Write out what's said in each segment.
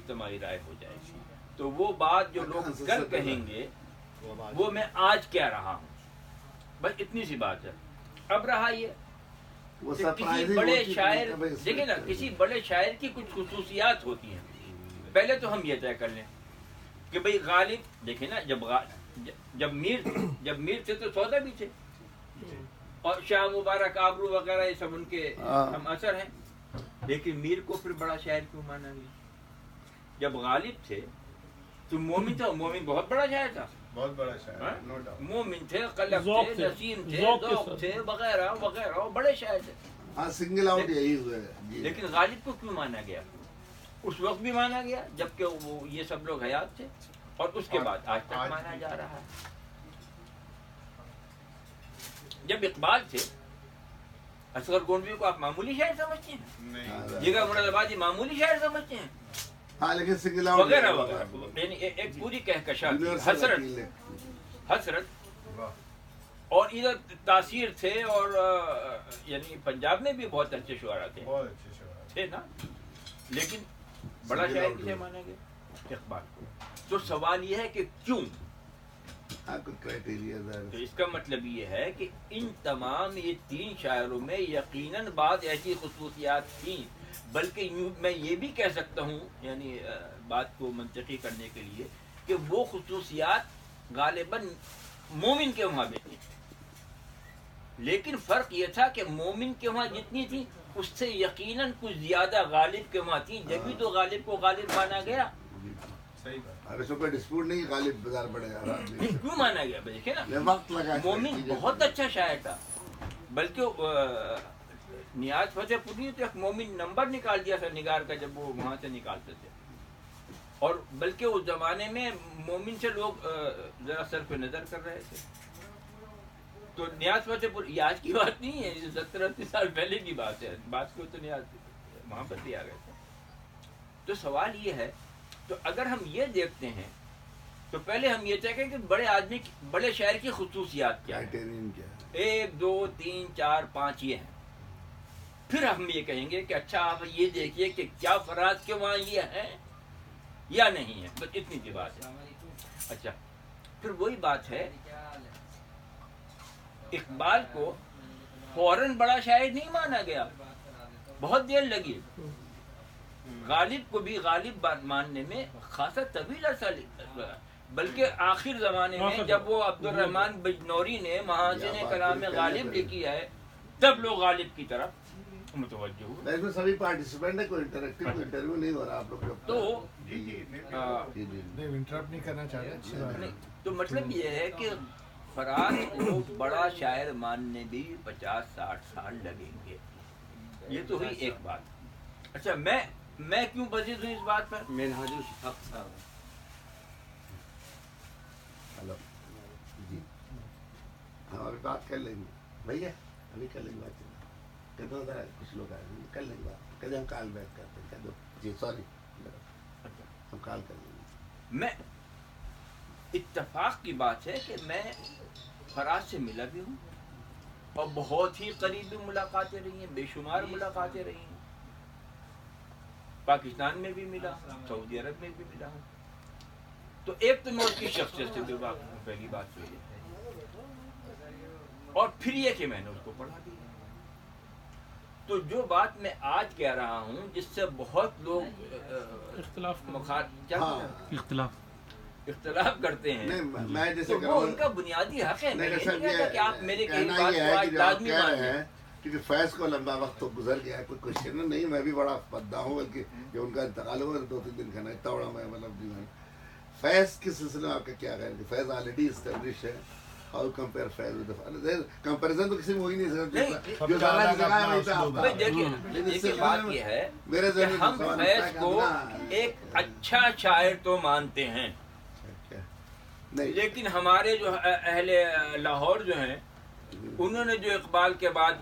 اجتماعی رائے ہو جائے گی. تو وہ بات جو لوگ کل کہیں گے وہ میں آج کہہ رہا ہوں. بس اتنی سی بات ہے. اب رہا یہ کہ کسی بڑے شاعر دیکھیں نا, کسی بڑے شاعر کی کچھ خصوصیات ہوتی ہیں. پہلے تو ہم یہ طے کر لیں کہ بھئی غالب دیکھیں نا, جب میر تھے تو سودا بھی تھے, اور شاہ مبارک آبرو وغیرہ یہ سب ان کے ہم اثر ہیں. لیکن میر کو پھر بڑا شاعر کیوں مانا گیا؟ جب غالب تھے تو مومن تھا, مومن بہت بڑا شاعر تھا, بہت بڑا شاعر, نو ڈاؤٹ. مومن تھے, قلب تھے, نسیم تھے, ذوق تھے وغیرہ وغیرہ, بڑے شاعر تھے. ہاں سنگل آؤٹ یہی ہوئے. لیکن غالب کو کیوں مانا گیا؟ اس وقت بھی مانا گیا جبکہ وہ یہ سب لوگ حیات تھے, اور اس کے بعد آج تک مانا جا رہا ہے. جب اقبال تھے, اصغر گونڈوی کو آپ معمولی شاعر سمجھتے ہیں؟ نہیں, جگہ مراد آبادی معمولی شاعر سمجھتے ہیں؟ ہاں لیکن سنگل آؤٹ وغیرہ وغیرہ, یعنی ایک پوری کہکشاں تھی, حسرت. اور ادھر تاثیر تھے, اور یعنی پنجاب میں بھی بہت اچھے شعراء تھے, بہت اچھے شاعر تھے نا. لیکن بڑا شاعر کسے مانا گیا؟ اقبال کو. تو سوال یہ ہے کہ کیوں؟ تو اس کا مطلب یہ ہے کہ ان تمام یہ تین شاعروں میں یقیناً بعض ایسی خصوصیات تھیں, بلکہ میں یہ بھی کہہ سکتا ہوں, یعنی بات کو منطقی کرنے کے لیے, کہ وہ خصوصیات غالباً مومن کے وہاں بھی تھیں. لیکن فرق یہ تھا کہ مومن کے وہاں جتنی تھی اس سے یقیناً کچھ زیادہ غالب کے وہاں تھی, جبھی تو غالب کو غالب مانا گیا. صحیح بات. اس میں کوئی ڈسپیوٹ نہیں, غالب بازار پڑے گا. کیوں مانا گیا؟ دیکھیں نا, وقت لگا. مومن بہت اچھا شاعر تھا, بلکہ نیاز فتح پوری تو ایک مومن نمبر نکال دیا تھا نگار کا جب وہ وہاں سے نکالتے تھے. اور بلکہ اس زمانے میں مومن سے لوگ ذرا سر پہ نظر کر رہے تھے. تو نیاز فتح پوری یہ آج کی بات نہیں ہے, 70-80 سال پہلے کی بات ہے. بات کو تو نیاز وہاں پر بھی آ گئے تھے. تو سوال یہ ہے, تو اگر ہم یہ دیکھتے ہیں تو پہلے ہم یہ چاہیں کہ بڑے آدمی بڑے شاعر کی خصوصیات کیا ہیں. 1 2 3 4 5 یہ ہیں. پھر ہم یہ کہیں گے کہ اچھا آپ یہ دیکھیے کہ کیا فراز کے وہاں یہ ہیں یا نہیں ہے. بس اتنی سی بات ہے. اچھا, پھر وہی بات ہے, اقبال کو فوراً بڑا شاعر نہیں مانا گیا, بہت دیر لگی. غالب کو بھی غالب ماننے میں خاصا طویل عرصہ لگا, بلکہ آخر زمانے میں جب وہ عبد الرحمن بجنوری نے محاسن کلام غالب لکھی ہے تب لوگ غالب کی طرف متوجہ ہوئے. اس میں سبھی پارٹیسپینٹ ہیں, کوئی انٹریکٹیو انٹرویو نہیں ہو رہا آپ لوگ. تو انٹرپٹ نہیں کرنا چاہتے. تو مطلب یہ ہے کہ فراز کو بڑا شاعر ماننے بھی 50-60 سال لگیں گے. یہ تو ہوئی ایک بات. اچھا, میں کیوں بزید ہوں اس بات پر؟ منہاج الحق صاحب. ہلو جی, ہم ابھی بات کر لیں گے بھیا, ابھی کر لیں گے بات. کہتے ذرا کچھ لوگ آئے کر لیں گے بات. کہتے ہم کال بیک کرتے ہیں. کہہ دو جی سوری, ہم کال کر لیں گے. میں اتفاق کی بات ہے کہ میں فراز سے ملا بھی ہوں, اور بہت ہی قریبی ملاقاتیں رہی ہیں, بے شمار ملاقاتیں رہی ہیں. پاکستان میں بھی ملا, سعودی عرب میں بھی ملا ہوں. تو ایک تو میں اس کی شخصیت سے بے واقف ہوں, پہلی بات تو یہ. اور پھر یہ کہ میں نے اس کو پڑھا بھی. تو جو بات میں آج کہہ رہا ہوں جس سے بہت لوگ اختلاف کرتے ہیں, میں جیسے وہ ان کا بنیادی حق ہے. میں یہ نہیں کہتا کہ آپ میرے کہیں کہنا بات یہ کو ہے آج کہ جو آپ لازمی کہہ مان رہے لیں. ہیں کیونکہ فیض کو لمبا وقت تو گزر گیا ہے, کوئی کوشچن نہیں. میں بھی بڑا پدا ہوں, بلکہ جو ان کا انتقال ہوا 2-3 دن کا نہیں اتنا بڑا میں مطلب جی. فیض کے سلسلے میں آپ کا کیا خیال ہے؟ فیض آلریڈی اسٹیبلش ہے. How compare Faiz with comparison تو کسی میں ہو ہی نہیں سکتا. جو زیادہ جگہ ہے وہیں پہ آپ بھائی دیکھیے بات یہ ہے کہ ہم فیض کو ایک اچھا شاعر تو مانتے ہیں, لیکن ہمارے جو اہل لاہور جو ہیں انہوں نے جو اقبال کے بعد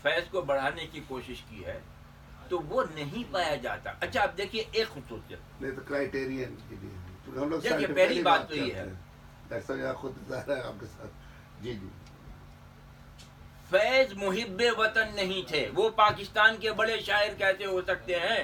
فیض کو بڑھانے کی کوشش کی ہے تو وہ نہیں پایا جاتا. اچھا آپ دیکھیے ایک خصوصیت, نہیں تو کرائیٹیرین ہم لوگ دیکھیے پہلی بات تو یہ ہے, خود ظاہر ہے آپ کے ساتھ. جی جی, فیض محب وطن نہیں تھے. وہ پاکستان کے بڑے شاعر کیسے ہو سکتے ہیں؟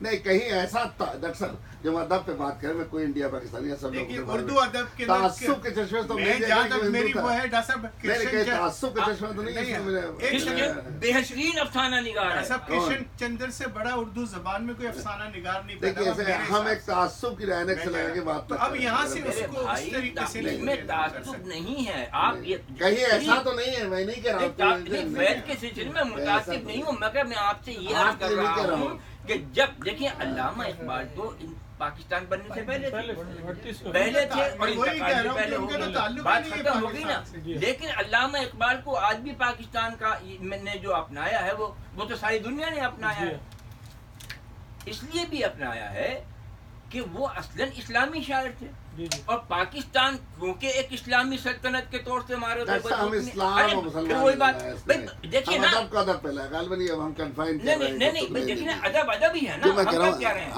نہیں کہیں ایسا ڈاکٹر صاحب جب ادب پہ بات کریں میں کوئی انڈیا پاکستانی سب لوگ اردو ادب کے تعصب کے چشمے تو میری وہ ہے ڈاکٹر صاحب تعصب کے چشمے تو نہیں بہترین افسانہ نگار ہے صاحب کرشن چندر سے بڑا اردو زبان میں کوئی افسانہ نگار نہیں پیدا دیکھیے ہم ایک تعصب کی رہنک سے لگا کے بات اب یہاں سے اس کو اس طریقے سے میں تعصب نہیں ہے آپ کہیں ایسا تو نہیں ہے میں نہیں کہہ رہا ہوں فیض کے سلسلے میں متاثر نہیں ہوں مگر میں آپ سے یہ عرض کر رہا ہوں کہ جب دیکھیں علامہ اقبال تو پاکستان بننے سے پہلے تھے اور انتقال سے پہلے ہو گئی بات ختم ہو گئی نا. لیکن علامہ اقبال کو آج بھی پاکستان کا نے جو اپنایا ہے وہ تو ساری دنیا نے اپنایا ہے. اس لیے بھی اپنایا ہے کہ وہ اصلاً اسلامی شاعر تھے اور پاکستان کیونکہ ایک اسلامی سلطنت کے طور سے ہمارے وہی بات دیکھیے نا دیکھیے نا ادب ادب ہی ہے نا ہم کیا رہے ہیں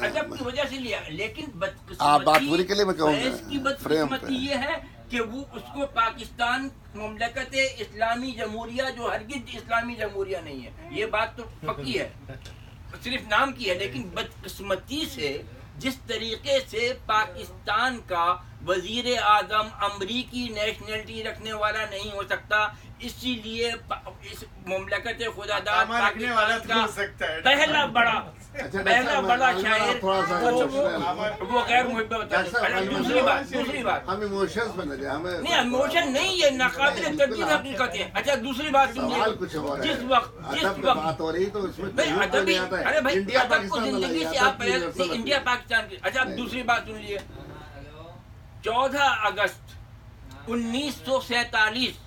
ادب کی وجہ سے لیا. لیکن بدقسمتی یہ ہے کہ وہ اس کو پاکستان مملکت اسلامی جمہوریہ جو ہرگز اسلامی جمہوریہ نہیں ہے یہ بات تو پکی ہے صرف نام کی ہے. لیکن بدقسمتی سے جس طریقے سے پاکستان کا وزیر اعظم امریکی نیشنلٹی رکھنے والا نہیں ہو سکتا اسی لیے اس مملکت خدا داد پاکستان کا پہلا بڑا شاعر وہ غیر محب ہوتا ہے. دوسری بات ہم ایموشنز میں نہ جائیں نہیں ایموشن نہیں یہ ناقابل تردید حقیقت ہے. اچھا دوسری بات سنیے جس وقت بات ہو رہی تو اس میں ارے بھائی ادب کو زندگی سے آپ انڈیا پاکستان کی. اچھا دوسری بات سن لیے 14 اگست 1947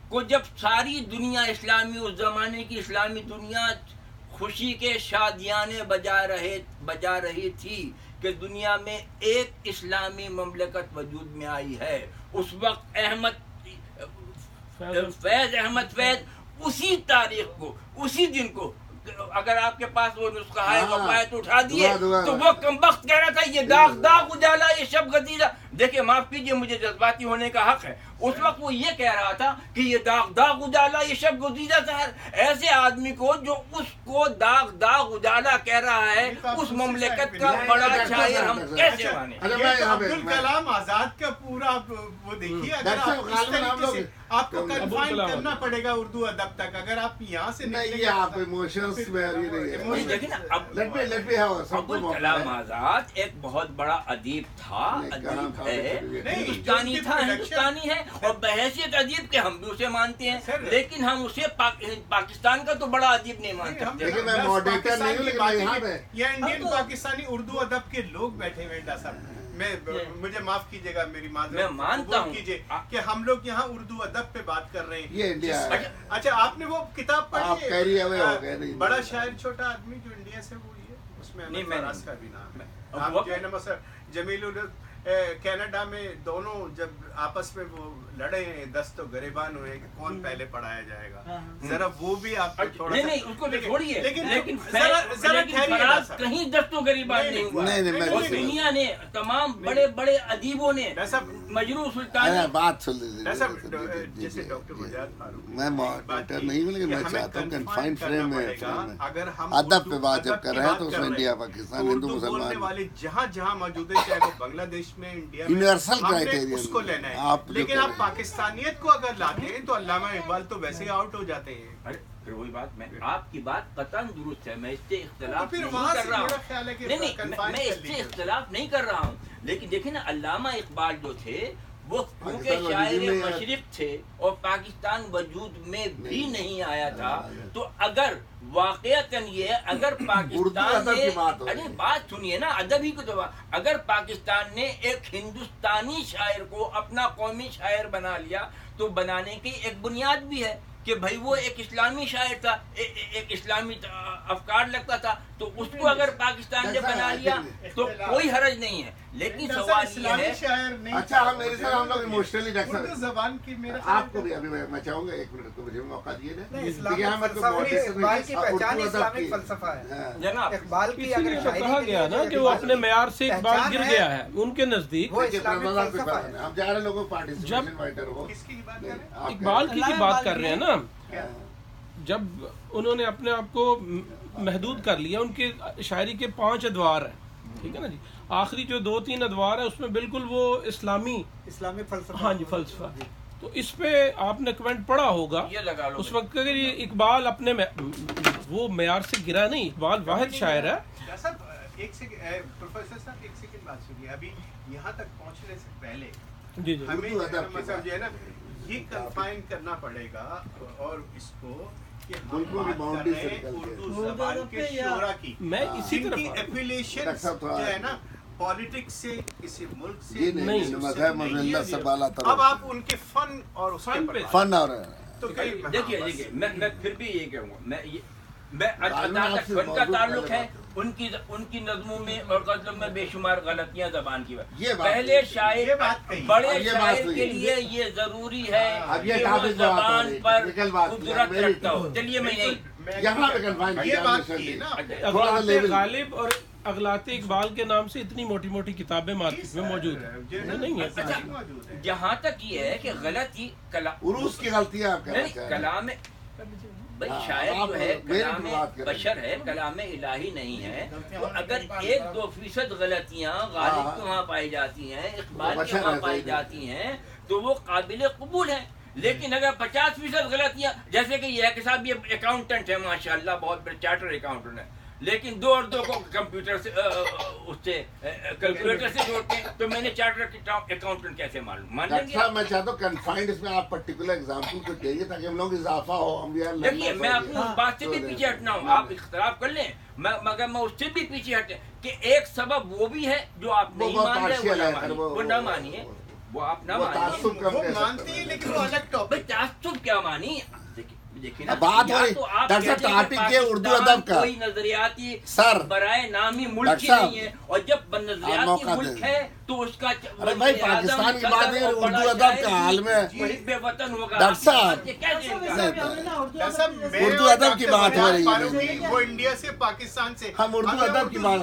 کو جب ساری دنیا اسلامی اس زمانے کی اسلامی دنیا خوشی کے شادیانے بجا رہی تھی کہ دنیا میں ایک اسلامی مملکت وجود میں آئی ہے. اس وقت فیض اسی تاریخ کو اسی دن کو اگر آپ کے پاس وہ نسخہ ہے وفایت اٹھا دیے تو وہ کمبخت کہہ رہا تھا یہ داغ اجالا یہ شب غدیرہ. دیکھیں معاف کیجئے مجھے جذباتی ہونے کا حق ہے. اس وقت وہ یہ کہہ رہا تھا کہ یہ داغ اجالا یہ شب غدیرہ سحر. ایسے آدمی کو جو اس کو داغ اجالا کہہ رہا ہے اس مملکت کا بڑا شاعر ہم کیسے مانیں؟ عبدالکلام آزاد کا پورا وہ دیکھیے اگر آپ کو کنفائن کرنا پڑے گا اردو ادب تک اگر آپ یہاں سے نہیں آپ ایموشنز میں دیکھیں نا عبدالکلام آزاد ایک بہت بڑا ادیب تھا ادیب ہے ہندوستانی ہے اور بحیثیت ادیب کے ہم بھی اسے مانتے ہیں لیکن ہم اسے پاکستان کا تو بڑا ادیب نہیں مانتے. یہ انڈین پاکستانی اردو ادب کے لوگ بیٹھے ہوئے مجھے معاف کیجیے گا میری مانتا ہوں کیجیے کہ ہم لوگ یہاں اردو ادب پہ بات کر رہے ہیں. اچھا آپ نے وہ کتاب پڑھی ہے بڑا شاعر چھوٹا آدمی جو انڈیا سے ہوئی ہے اس میں فراز کا بھی نام ہے. آپ جو ہے نا جمیل کینیڈا میں دونوں جب آپس میں وہ لڑے ہیں دست و گریبان ہوئے کہ کون پہلے پڑھایا جائے گا ذرا وہ بھی آپ نہیں اس کو چھوڑیے لیکن فراز کہیں دست و گریبان نہیں ہوا اور دنیا نے تمام بڑے بڑے ادیبوں نے مجروح سلطانی بات سن جیسے ڈاکٹر مجاہد فاروق میں ماڈریٹر نہیں ہوں لیکن میں چاہتا ہوں کنفائن فریم میں اگر ہم ادب پہ بات جب کر رہے ہیں تو اس میں انڈیا پاکستان ہندو مسلمان والے جہاں موجود ہے چاہے وہ بنگلہ دیش میں انڈیا یونیورسل میں اس کو لینا ہے. لیکن آپ پاکستانیت کو اگر لاتے ہیں تو علامہ اقبال تو ویسے آؤٹ ہو جاتے ہیں. پھر وہی بات میں آپ کی بات قطعاً درست ہے میں اس سے اختلاف نہیں کر رہا ہوں میں اس سے اختلاف نہیں کر رہا ہوں لیکن دیکھیں نا علامہ اقبال جو تھے وہ کیونکہ شاعر مشرق تھے اور پاکستان وجود میں بھی نہیں آیا تھا تو اگر واقعتاً یہ اگر پاکستان نے ارے بات سنیے نا ادب ہی کو تو اگر پاکستان نے ایک ہندوستانی شاعر کو اپنا قومی شاعر بنا لیا تو بنانے کی ایک بنیاد بھی ہے کہ بھائی وہ ایک اسلامی شاعر تھا ایک اسلامی افکار لگتا تھا تو اس کو اگر پاکستان نے بنا لیا تو کوئی حرج نہیں ہے. لیکن سوال یہ ہے اچھا ہم لوگ ایموشنلی اردو زبان کی آپ کو بھی ابھی میں چاہوں گا 1 منٹ تو مجھے موقع دیے اقبال کی پہچان اسلامک فلسفہ ہے جناب. اقبال کی اگر کہا گیا نا کہ وہ اپنے معیار سے اقبال گر گیا ہے ان کے نزدیک ہم جا رہے لوگوں پارٹیسپیشن وائٹر ہو اقبال کی بات کر رہے ہیں نا جب انہوں نے اپنے آپ کو محدود کر لیا، ان کے شاعری کے 5 ادوار ہیں، ٹھیک ہے نا جی، آخری جو 2-3 ادوار ہیں اس میں بالکل وہ اسلامی فلسفہ، ہاں جی فلسفہ، تو اس پہ آپ نے کمنٹ پڑھا ہوگا اس وقت کہ یہ اقبال اپنے وہ معیار سے گرا نہیں، اقبال واحد شاعر ہے. ایک سیکنڈ پروفیسر صاحب، ایک سیکنڈ بات سنیے. ابھی یہاں تک پہنچنے سے پہلے جی جی ہمیں مطلب جو ہے نا یہ کنفائن کرنا پڑے گا اور اس کو کہ ہم بات کر رہے ہیں اردو زبان کے شعراء کی، میں اسی جن کی طرف ایفیلیشن جو ہے نا پالیٹکس سے، کسی ملک سے نہیں. اب آپ ان کے فن اور اس کے فن اور تو دیکھیے میں پھر بھی یہ کہوں گا، میں جہاں تک فن کا تعلق ہے، ان کی نظموں میں اور غزلوں میں بے شمار غلطیاں زبان کی پہلے شاعر بڑے شاعر کے لیے یہ ضروری ہے کہ وہ زبان پر قدرت رکھتا ہو. چلیے میں غالب اور اغلاط اقبال کے نام سے اتنی موٹی موٹی کتابیں مارکیٹ میں موجود ہیں نہیں ہے. جہاں تک یہ ہے کہ غلطی عروس کی غلطی ہے کلام بھائی شاعر جو ہے کلام بشر ہے، کلام الہی نہیں ہے. تو اگر 1-2% غلطیاں غالب کے وہاں پائی جاتی ہیں، اقبال کے وہاں پائی جاتی ہیں، تو وہ قابل قبول ہیں. لیکن اگر 50% غلطیاں، جیسے کہ یہ ہے کہ صاحب یہ اکاؤنٹنٹ ہے ماشاءاللہ، بہت بڑے چارٹر اکاؤنٹنٹ ہے، لیکن 2 اور 2 کو کمپیوٹر سے اس سے کیلکولیٹر سے جوڑتے ہیں، تو میں نے چارٹر اکاؤنٹنٹ کیسے معلوم مان لیں گے؟ میں چاہتا ہوں کنفائنڈ اس میں آپ پرٹیکولر ایگزامپل کو دیں گے تاکہ ہم لوگ اضافہ ہو. ہم دیکھیے میں اپنی اس بات سے بھی پیچھے ہٹنا ہوں، آپ اختلاف کر لیں مگر میں اس سے بھی پیچھے ہٹے کہ ایک سبب وہ بھی ہے جو آپ نہیں مان رہے، وہ نہ مانیے، وہ آپ نہ مانتے، لیکن وہ الگ ٹاپک. تعصب کیا مانی؟ بات ہو رہی ڈاکٹر صاحب ٹاپک یہ اردو ادب کا کوئی نظریاتی سر برائے نامی ملک ہی نہیں ہے، اور جب نظریاتی ملک ہے تو اس کا ارے بھائی پاکستان کی بات ہے، اردو ادب کا حال میں بے وطن ہوگا ڈاکٹر صاحب اردو ادب کی بات ہو رہی ہے، وہ انڈیا سے پاکستان سے، ہم اردو ادب کی بات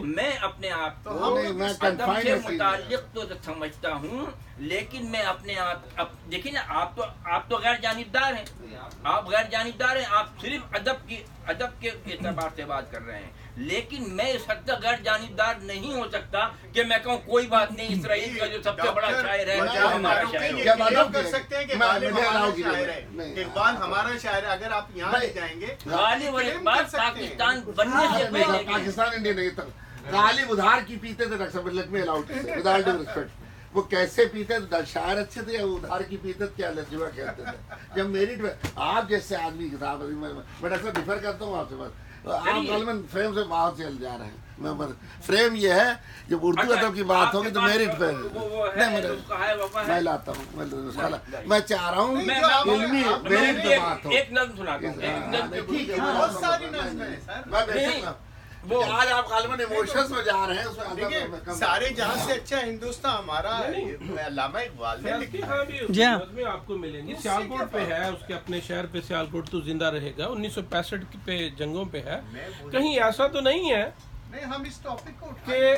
میں اپنے آپ کو ادب سے متعلق تو سمجھتا ہوں، لیکن میں اپنے آپ دیکھیں نا، آپ تو غیر جانبدار ہیں، آپ غیر جانبدار ہیں، آپ صرف ادب کے اعتبار سے بات کر رہے ہیں. لیکن میں اس حد تک غیر جانبدار نہیں ہو سکتا کہ میں کہوں کوئی بات نہیں، اسرائیل کا جو سب سے بڑا شاعر ہے وہ ہمارا شاعر ہے. کر سکتے ہیں کہ غالب ہمارا شاعر ہے، اقبال ہمارا شاعر ہے. اگر آپ یہاں لے جائیں گے غالب اور اقبال پاکستان بننے سے پہلے پاکستان انڈیا نہیں تھا. غالب ادھار کی پیتے تھے ڈاکٹر صاحب، let me allowed with all due respect. وہ کیسے پیتے تھے؟ شاعر اچھے تھے یا ادھار کی پیتے کیا لجوا کہتے تھے؟ جب میرٹ میں آپ جیسے آدمی کتاب، میں ڈاکٹر صاحب ڈفر کرتا ہوں آپ سے بات، آپ غالباً فریم سے باہر چل جا رہے ہیں. میں فریم یہ ہے جب اردو ادب کی بات ہوگی تو میرٹ پہ میں لاتا ہوں. میں چاہ رہا ہوں علمی میرٹ پہ بات ہو. ایک نظم سناتا ہوں، ٹھیک ہے، بہت ساری نظمیں ہیں سر. میں بے شک وہ آج آپ غالباً ایموشنز میں جا رہے ہیں، اس میں سارے جہاں سے اچھا ہندوستان ہمارا علامہ اقبال نے لکھا. جی ہاں آپ کو ملیں گی. سیالکوٹ پہ ہے، اس کے اپنے شہر پہ سیالکوٹ تو زندہ رہے گا، 1965 پہ جنگوں پہ ہے. کہیں ایسا تو نہیں ہے ہم اس ٹاپک کو کہ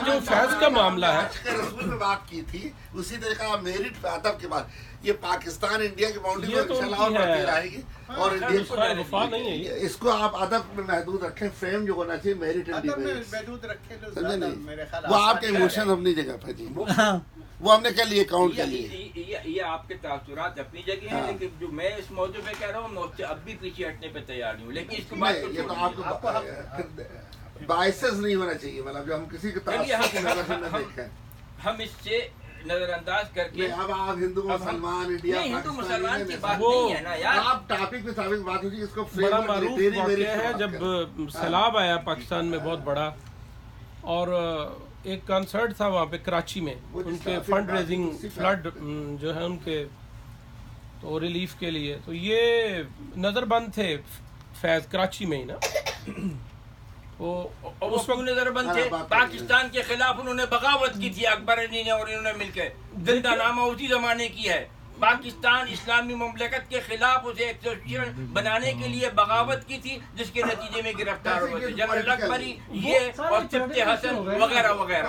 جو فیض کا معاملہ ہے، رسول میں بات کی تھی اسی طریقہ میرٹ پہ ادب کے بعد یہ پاکستان انڈیا کی باؤنڈری میں انشاءاللہ اور بڑھتی رہے گی. اور وفا نہیں ہے، اس کو آپ ادب میں محدود رکھیں. فریم جو ہونا چاہیے میرٹ اینڈ ڈیمیرٹ محدود رکھے وہ آپ کے ایموشن اپنی جگہ پہ جی، وہ ہم نے کر لیے کاؤنٹ کر لیے. یہ آپ کے تاثرات اپنی جگہ ہیں، لیکن جو میں اس موضوع پہ کہہ رہا ہوں میں اس سے اب بھی پیچھے ہٹنے پہ تیار نہیں ہوں. لیکن اس کے بعد یہ تو آپ کو باعث نہیں ہونا چاہیے، مطلب جو ہم کسی کے تعصب کی نظر سے نہ دیکھیں. ہم اس سے نظر انداز کر کے اب آپ ہندو مسلمان انڈیا ہندو مسلمان کی بات نہیں ہے نا یار. آپ ٹاپک پہ ثابت بات ہوتی ہے. اس کو بڑا معروف واقعہ ہے جب سیلاب آیا پاکستان میں بہت بڑا، اور ایک کنسرٹ تھا وہاں پہ کراچی میں، ان کے فنڈ ریزنگ فلڈ جو ہے ان کے تو ریلیف کے لیے، تو یہ نظر بند تھے فیض کراچی میں ہی نا. اس وقت نظر بند تھے، پاکستان کے خلاف انہوں نے بغاوت کی تھی اکبر علی نے اور انہوں نے مل کے. زندہ نامہ اسی زمانے کی ہے. پاکستان اسلامی مملکت کے خلاف اسے ایسوسیشن بنانے کے لیے بغاوت کی تھی، جس کے نتیجے میں گرفتار ہوئے تھے جنرل اکبری یہ اور سبت حسن وغیرہ وغیرہ.